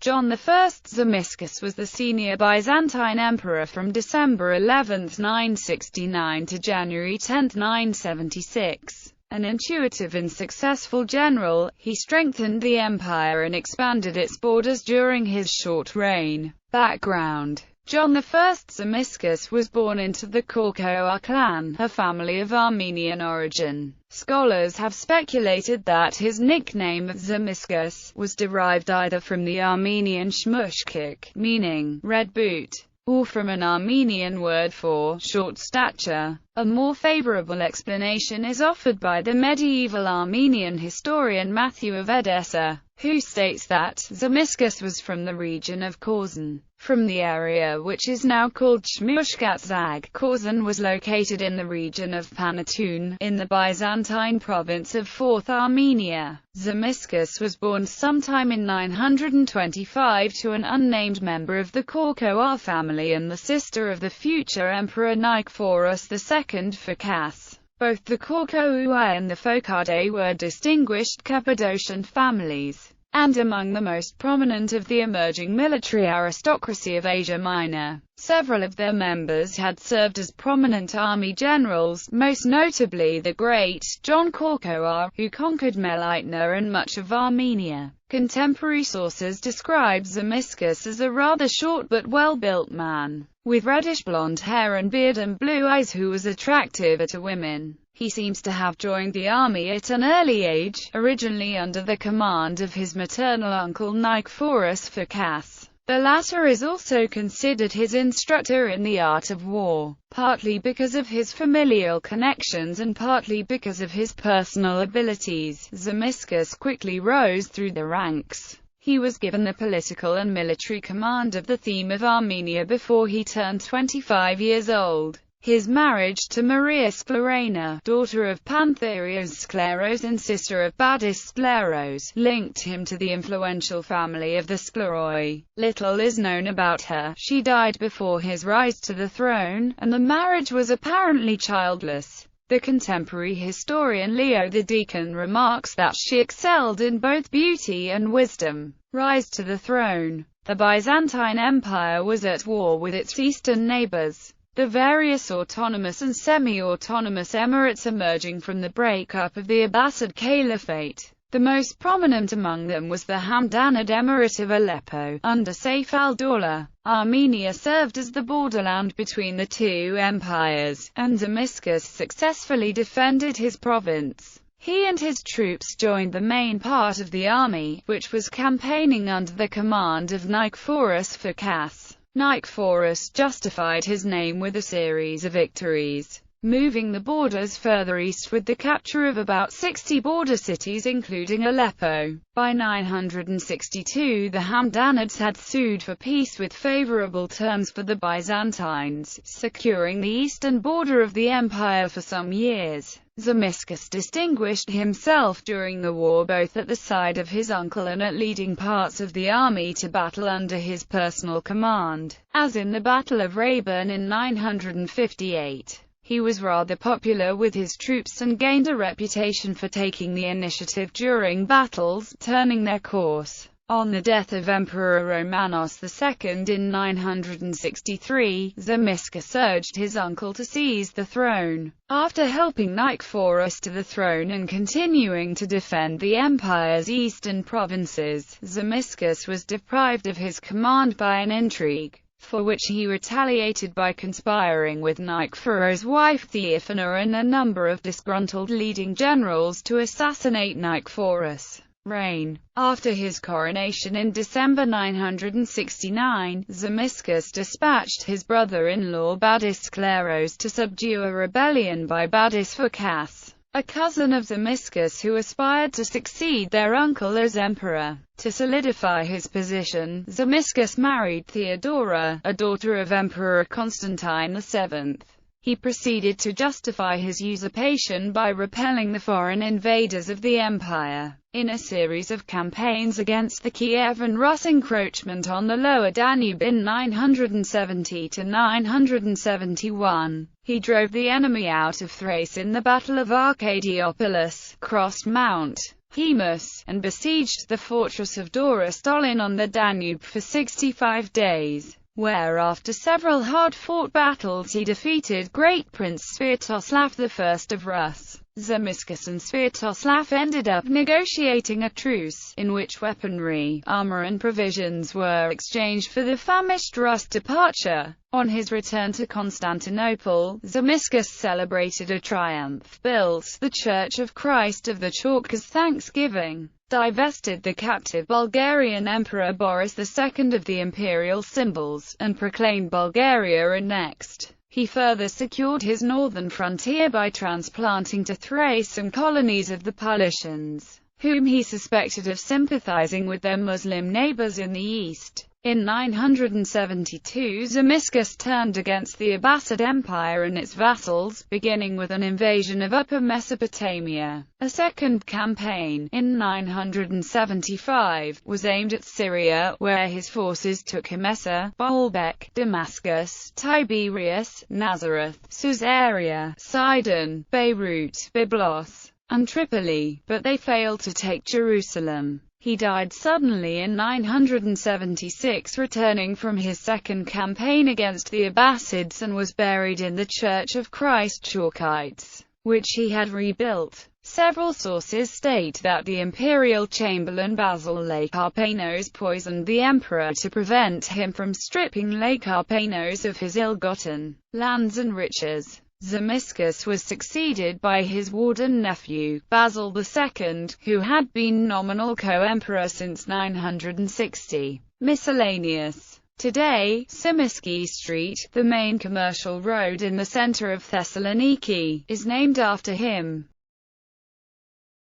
John I Tzimiskes was the senior Byzantine emperor from December 11, 969 to January 10, 976. An intuitive and successful general, he strengthened the empire and expanded its borders during his short reign. Background: John I Tzimiskes was born into the Korkoar clan, a family of Armenian origin. Scholars have speculated that his nickname Tzimiskes was derived either from the Armenian shmushkik, meaning red boot, or from an Armenian word for short stature. A more favorable explanation is offered by the medieval Armenian historian Matthew of Edessa, who states that Tzimiskes was from the region of Kazan, from the area which is now called Shmushkatzag. Kazan was located in the region of Panatun, in the Byzantine province of Fourth Armenia. Tzimiskes was born sometime in 925 to an unnamed member of the Korkoar family and the sister of the future Emperor Nicephorus II Phocas. Both the Korkoui and the Phocadae were distinguished Cappadocian families, and among the most prominent of the emerging military aristocracy of Asia Minor. Several of their members had served as prominent army generals, most notably the great John Korkoar, who conquered Melitna and much of Armenia. Contemporary sources describe Tzimiskes as a rather short but well-built man, with reddish blonde hair and beard and blue eyes, who was attractive to women. He seems to have joined the army at an early age, originally under the command of his maternal uncle Nicephorus Phocas. The latter is also considered his instructor in the art of war, partly because of his familial connections and partly because of his personal abilities. Tzimiskes quickly rose through the ranks. He was given the political and military command of the theme of Armenia before he turned 25 years old. His marriage to Maria Sklerena, daughter of Pantherios Skleros and sister of Badis Skleros, linked him to the influential family of the Skleroi. Little is known about her. She died before his rise to the throne, and the marriage was apparently childless. The contemporary historian Leo the Deacon remarks that she excelled in both beauty and wisdom. Rise to the throne. The Byzantine Empire was at war with its eastern neighbors, the various autonomous and semi-autonomous emirates emerging from the breakup of the Abbasid Caliphate. The most prominent among them was the Hamdanid Emirate of Aleppo, under Saif al-Dawla. Armenia served as the borderland between the two empires, and Tzimiskes successfully defended his province. He and his troops joined the main part of the army, which was campaigning under the command of Nicephorus Phocas. Nicephorus justified his name with a series of victories, moving the borders further east with the capture of about 60 border cities including Aleppo. By 962 the Hamdanids had sued for peace with favorable terms for the Byzantines, securing the eastern border of the empire for some years. Tzimiskes distinguished himself during the war both at the side of his uncle and at leading parts of the army to battle under his personal command, as in the Battle of Rayburn in 958. He was rather popular with his troops and gained a reputation for taking the initiative during battles, turning their course. On the death of Emperor Romanos II in 963, Tzimiskes urged his uncle to seize the throne. After helping Nicephorus to the throne and continuing to defend the empire's eastern provinces, Tzimiskes was deprived of his command by an intrigue, for which he retaliated by conspiring with Nicephorus' wife Theophana and a number of disgruntled leading generals to assassinate Nicephorus' reign. After his coronation in December 969, Tzimiskes dispatched his brother-in-law Badis Skleros to subdue a rebellion by Badis Phocas, a cousin of Tzimiskes who aspired to succeed their uncle as emperor. To solidify his position, Tzimiskes married Theodora, a daughter of Emperor Constantine VII. He proceeded to justify his usurpation by repelling the foreign invaders of the empire. In a series of campaigns against the Kiev and Rus encroachment on the lower Danube in 970 to 971, he drove the enemy out of Thrace in the Battle of Arcadiopolis, crossed Mount Hemus, and besieged the fortress of Dorostolin on the Danube for 65 days, where after several hard-fought battles he defeated Great Prince Sviatoslav I of Rus. Tzimiskes and Sviatoslav ended up negotiating a truce, in which weaponry, armor and provisions were exchanged for the famished Rus' departure. On his return to Constantinople, Tzimiskes celebrated a triumph, built the Church of Christ of the Chalk as thanksgiving, divested the captive Bulgarian Emperor Boris II of the imperial symbols, and proclaimed Bulgaria annexed. He further secured his northern frontier by transplanting to Thrace some colonies of the Paulicians, whom he suspected of sympathizing with their Muslim neighbors in the east. In 972, Tzimiskes turned against the Abbasid Empire and its vassals, beginning with an invasion of Upper Mesopotamia. A second campaign, in 975, was aimed at Syria, where his forces took Emesa, Baalbek, Damascus, Tiberias, Nazareth, Caesarea, Sidon, Beirut, Byblos, and Tripoli, but they failed to take Jerusalem. He died suddenly in 976, returning from his second campaign against the Abbasids, and was buried in the Church of Christ Chalkites, which he had rebuilt. Several sources state that the imperial chamberlain Basil Lekarpanos poisoned the emperor to prevent him from stripping Lekarpanos of his ill-gotten lands and riches. Tzimiskes was succeeded by his warden nephew, Basil II, who had been nominal co-emperor since 960. Miscellaneous. Today, Tzimiskes Street, the main commercial road in the center of Thessaloniki, is named after him.